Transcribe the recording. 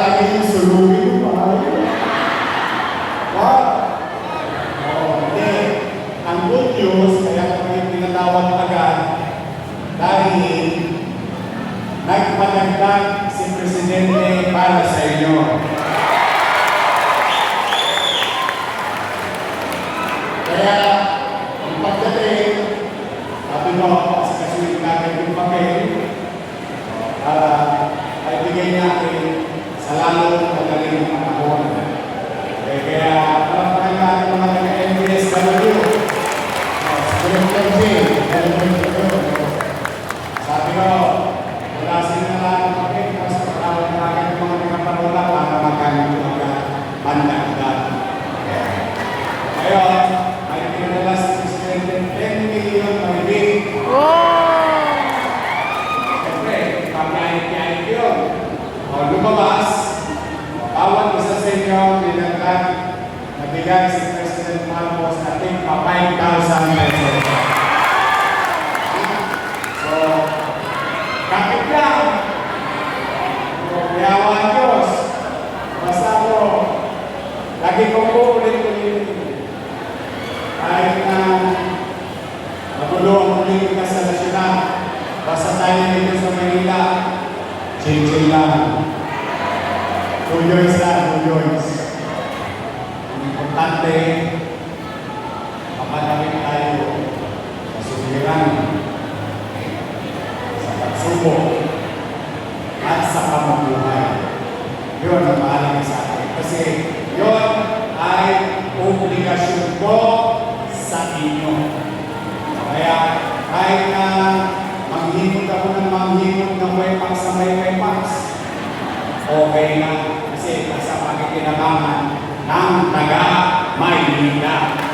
lagi yung sulugin mo pa. What? Hindi. Ang good news, kaya kami pinatawag agad dahil nagpadagdag si Presidente para sa inyo. Kaya, ang pagdating, sabi mo, kasulit natin yung papel para ay bigay natin sa lalong magaling ng panahon. Kaya, palapakan natin mga taga-MPSW. Sabi ko, wala sila na lang ng papel, kasi patawag na agad yung mga pinapanola para magkano yung mga pandagdag. Ngayon, ay pinadala si Presidente 10 million mahigit. Siyempre, pag-ayit-ayit yun. O lumabas, bawat isa sa inyo, dinagdag, nabigay si President Marcos natin pa 5,000 pesos. So, kapit lang. Yawa Diyos. Basta ko, lagi kong uulit-ulit. Kahit na magulo ang politika sa nasyonal, basta tayo dito sa Manila, chill-chill lang. 2 years lang, 2 years. Ang importante, mapadamit tayo sa suliran, sa pagsubok, at sa pamumuhay. Yun ang mahalaga sa akin. Kasi yun ay obligasyon ko sa inyo. Kaya kahit na manghimod ako ng manghimod ng wepax sa may wepax, okay na kasi nasa pakikinabangan ng taga-Maynila.